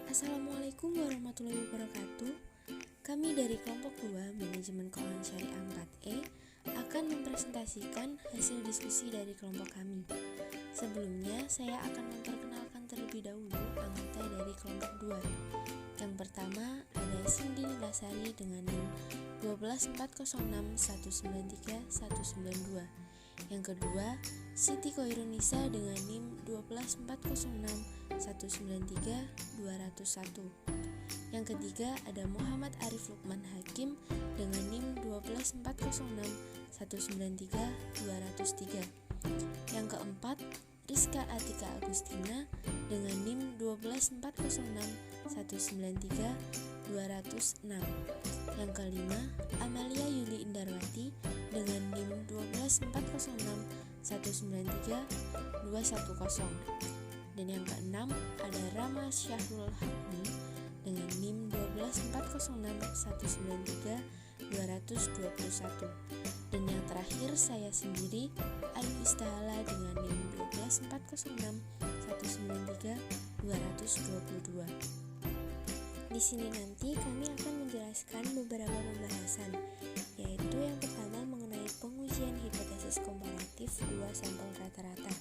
Assalamualaikum warahmatullahi wabarakatuh. Kami dari kelompok 2 Manajemen Keuangan Syariah 4E akan mempresentasikan hasil diskusi dari kelompok kami. Sebelumnya, saya akan memperkenalkan terlebih dahulu anggota dari kelompok 2. Yang pertama ada Cindy Nilasari dengan NIM 12406193192. Yang kedua, Siti Koirunisa dengan NIM 12406193201. Yang ketiga ada Muhammad Arif Lukman Hakim dengan NIM 12401932203. Yang keempat, Rizka Atika Agustina dengan NIM 12406193206. Yang kelima, Amalia Yuli Indarwati dengan NIM 12401932210. Dan yang keenam ada Rama Syahrul Hakmi dengan NIM 12401932221. Dan yang terakhir saya sendiri, Ayu Istahala dengan NIM 12401932222. Di sini nanti kami akan menjelaskan beberapa pembahasan, yaitu yang pertama mengenai pengujian hipotesis komparatif 2 sampel rata-rata,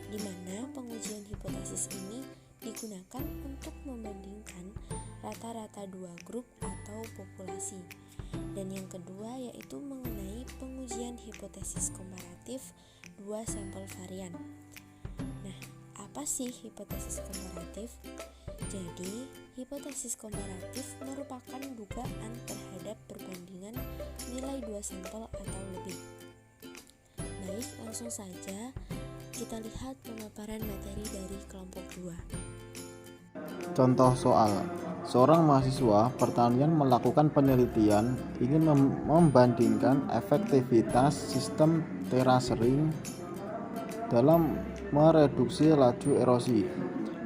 di mana pengujian hipotesis ini digunakan untuk membandingkan rata-rata 2 grup atau populasi. Dan yang kedua yaitu mengenai pengujian hipotesis komparatif 2 sampel varian. Nah, apa sih hipotesis komparatif? Jadi, hipotesis komparatif merupakan dugaan terhadap perbandingan nilai 2 sampel atau lebih. Baik, langsung saja kita lihat pemaparan materi dari kelompok 2. Contoh soal. Seorang mahasiswa pertanian melakukan penelitian ingin membandingkan efektivitas sistem terasering dalam mereduksi laju erosi.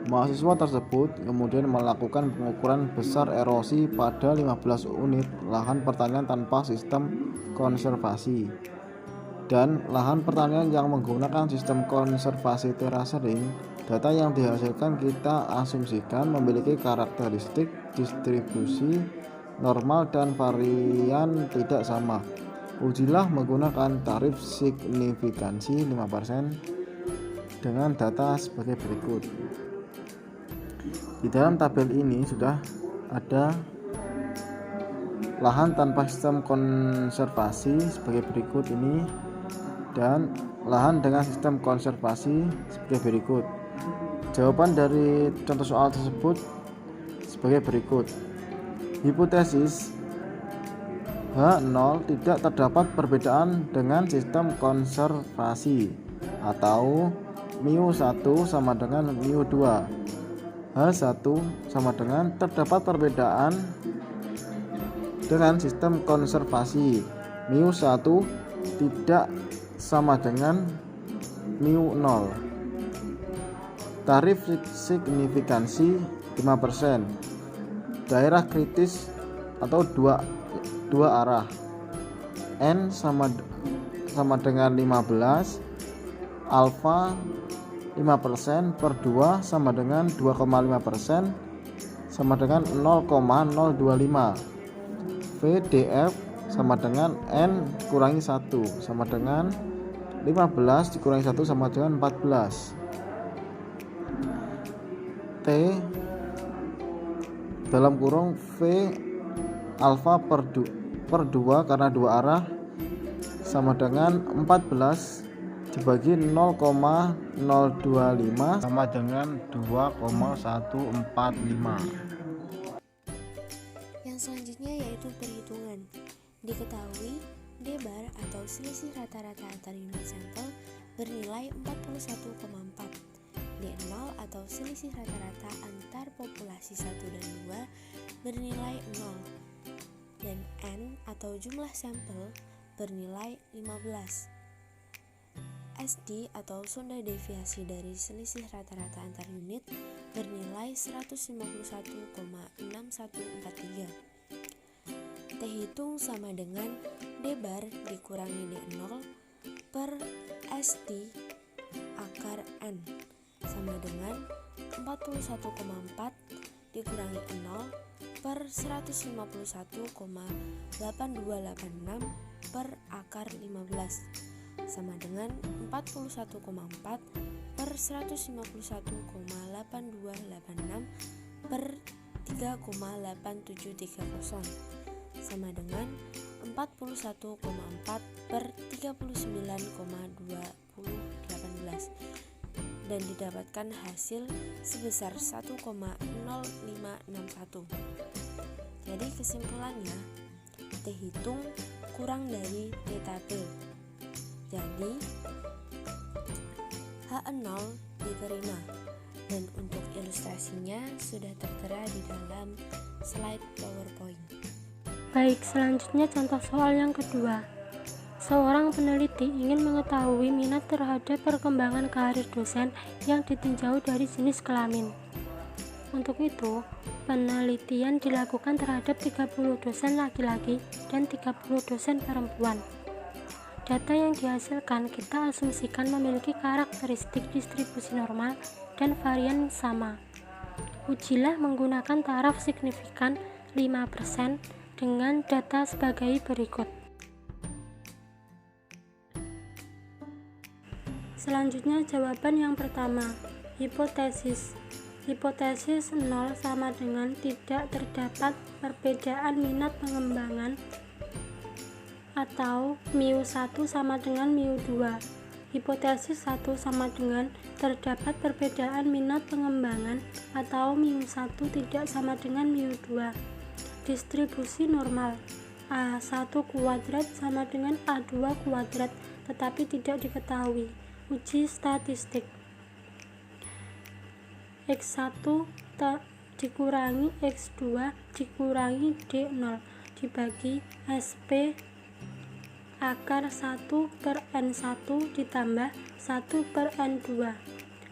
Mahasiswa tersebut kemudian melakukan pengukuran besar erosi pada 15 unit lahan pertanian tanpa sistem konservasi dan lahan pertanian yang menggunakan sistem konservasi terasering. Data yang dihasilkan kita asumsikan memiliki karakteristik distribusi normal dan varian tidak sama. Ujilah menggunakan tarif signifikansi 5% dengan data sebagai berikut. Di dalam tabel ini sudah ada lahan tanpa sistem konservasi sebagai berikut ini dan lahan dengan sistem konservasi sebagai berikut. Jawaban dari contoh soal tersebut sebagai berikut. Hipotesis H0 tidak terdapat perbedaan dengan sistem konservasi atau μ1 sama dengan μ2. H1 sama dengan terdapat perbedaan dengan sistem konservasi. μ1 tidak sama dengan μ0. Tarif signifikansi 5%. Daerah kritis atau dua arah. N sama dengan 15. Alfa 5% per 2 sama dengan 2,5% sama dengan 0,025. VDF sama dengan N dikurangi 1 sama dengan 15 dikurangi 1 sama dengan 14. T dalam kurung V alfa per 2 karena 2 arah sama dengan 14 dibagi 0,025 sama dengan 2,145. Yang selanjutnya yaitu perhitungan. Diketahui D-bar atau selisih rata-rata antar unit sampel bernilai 41,4. D0 atau selisih rata-rata antar populasi 1 dan 2 bernilai 0. Dan N atau jumlah sampel bernilai 15. SD atau sonda deviasi dari selisih rata-rata antar unit bernilai 151,6143. T hitung sama dengan D-bar dikurangi D0 per SD akar N sama dengan 41,4 dikurangi 0 per 151,8286 per akar 15 sama dengan 41,4 per 151,8286 per 3,8730 sama dengan 41,4 per 39,2018 dan didapatkan hasil sebesar 1,0561. Jadi kesimpulannya, T hitung kurang dari T tabel. Jadi H0 diterima. Dan untuk ilustrasinya sudah tertera di dalam slide PowerPoint. Baik, selanjutnya contoh soal yang kedua. Seorang peneliti ingin mengetahui minat terhadap perkembangan karir dosen yang ditinjau dari jenis kelamin. Untuk itu, penelitian dilakukan terhadap 30 dosen laki-laki dan 30 dosen perempuan. Data yang dihasilkan kita asumsikan memiliki karakteristik distribusi normal dan varian sama. Ujilah menggunakan taraf signifikan 5% dengan data sebagai berikut. Selanjutnya jawaban yang pertama, hipotesis. Hipotesis 0 sama dengan tidak terdapat perbedaan minat pengembangan atau μ1 sama dengan μ2. Hipotesis 1 sama dengan terdapat perbedaan minat pengembangan atau μ1 tidak sama dengan μ2. Distribusi normal A1 kuadrat sama dengan A2 kuadrat tetapi tidak diketahui. Uji statistik. X1 dikurangi X2 dikurangi D0 dibagi SP akar 1 per N1 ditambah 1 per N2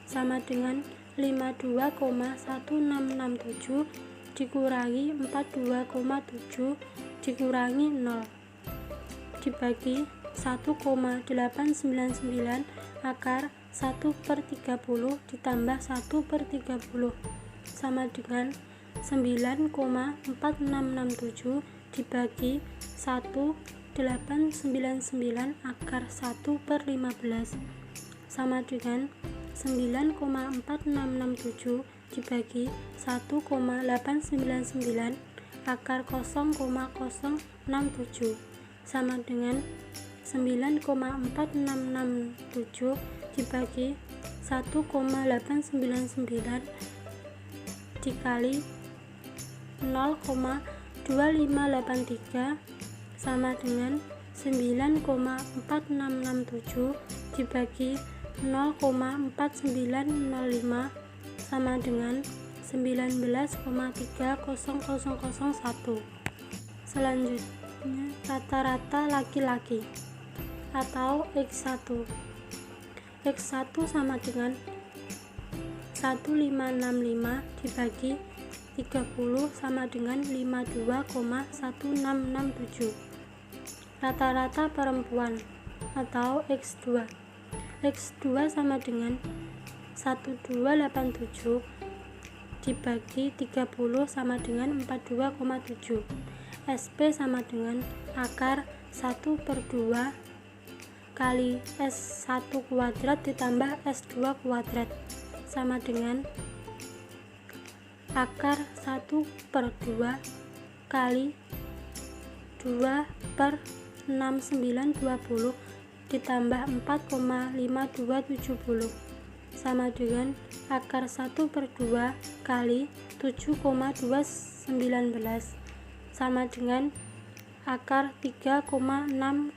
sama dengan 52,1667 dikurangi 42,7 dikurangi 0 dibagi 1,899 akar 1 per 30 ditambah 1 per 30 sama dengan 9,4667 dibagi 1,899 akar 1 per 15 sama dengan 9,4667 dibagi 1,899 akar 0,067 sama dengan 9,4667 dibagi 1,899 dikali 0,2583 sama dengan 9,4667 dibagi 0,4905 sama dengan 19,30001. Selanjutnya rata-rata laki-laki atau X1. X1 sama dengan 1565 dibagi 30 sama dengan 52,1667. Rata-rata perempuan atau X2. X2 sama dengan 1287 dibagi 30 sama dengan 42,7. SP sama dengan akar 1 per 2 kali S1 kuadrat ditambah S2 kuadrat sama dengan akar 1 per 2 kali 2 per 6920 ditambah 4,5270 sama dengan akar 1 per 2 kali 7,219 sama dengan akar 3,6095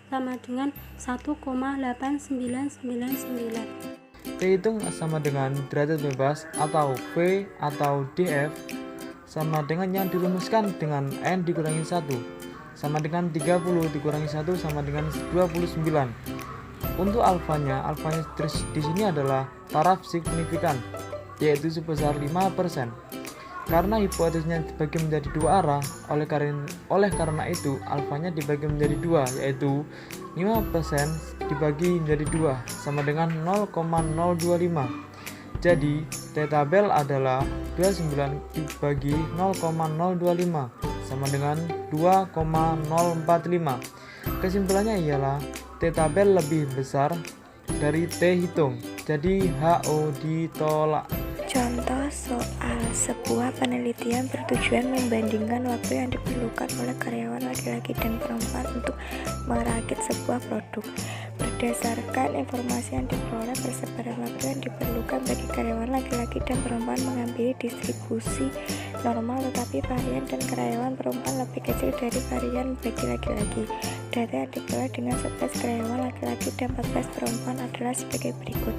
sama dengan 1,8999. T hitung sama dengan derajat bebas atau V atau DF sama dengan yang dirumuskan dengan N dikurangi 1 sama dengan 30 dikurangi 1 sama dengan 29. Untuk alfanya di sini adalah taraf signifikan yaitu sebesar 5%. Karena hipotesisnya dibagi menjadi dua arah, oleh karena itu alfanya dibagi menjadi 2 yaitu 5% dibagi menjadi 2 sama dengan 0,025. Jadi, T tabel adalah 29 dibagi 0,025 sama dengan 2,045. Kesimpulannya ialah T tabel lebih besar dari T hitung. Jadi, HO ditolak. Contoh soal sebuah penelitian bertujuan membandingkan waktu yang diperlukan oleh karyawan laki-laki dan perempuan untuk merakit sebuah produk. Berdasarkan informasi yang diperoleh, persebaran waktu yang diperlukan bagi karyawan laki-laki dan perempuan mengambil distribusi normal, tetapi varian dan karyawan perempuan lebih kecil dari varian bagi laki-laki. Data yang diperoleh dengan 11 karyawan laki-laki dan 14 perempuan adalah sebagai berikut.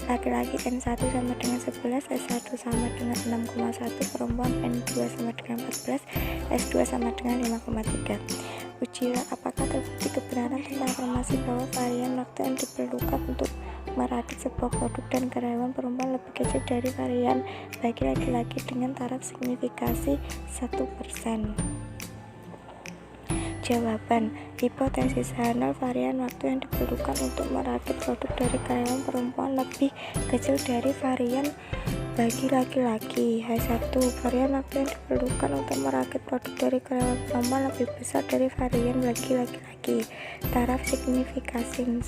Laki-laki N1 sama dengan 11, S1 sama dengan 6,1, perempuan N2 sama dengan 14, S2 sama dengan 5,3. Ujilah apakah terbukti kebenaran tentang informasi bahwa varian waktu yang diperlukan untuk merakit sebuah produk dan karyawan perempuan lebih kecil dari varian bagi laki-laki dengan taraf signifikasi 1%. Jawaban: hipotesis H0 varian waktu yang diperlukan untuk merakit produk dari karyawan perempuan lebih kecil dari varian bagi laki-laki. H1 varian waktu yang diperlukan untuk merakit produk dari karyawan perempuan lebih besar dari varian bagi laki-laki. Taraf signifikasi 1%.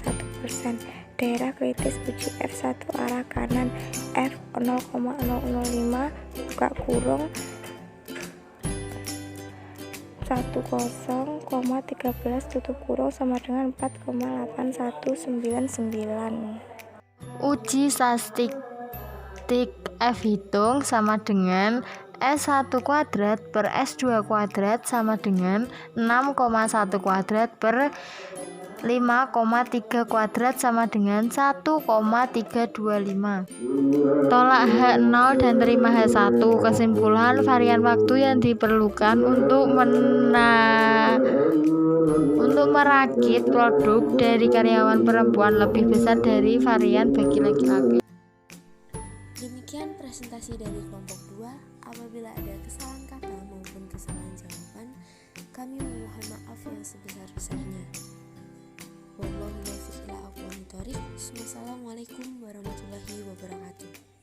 Daerah kritis uji F1 arah kanan F 0,005 buka kurung 10,13 tutup kurung sama dengan 4,8199. Uji statistik F hitung sama dengan S1 kuadrat per S2 kuadrat sama dengan 6,1 kuadrat per 5,3 kuadrat sama dengan 1,325. Tolak H0 dan terima H1. Kesimpulan, varian waktu yang diperlukan untuk merakit produk dari karyawan perempuan lebih besar dari varian bagi laki-laki. Demikian presentasi dari kelompok 2. Apabila ada kesalahan kata maupun kesalahan jawaban, kami memohon maaf yang sebesar-besarnya. Wassalamualaikum warahmatullahi wabarakatuh.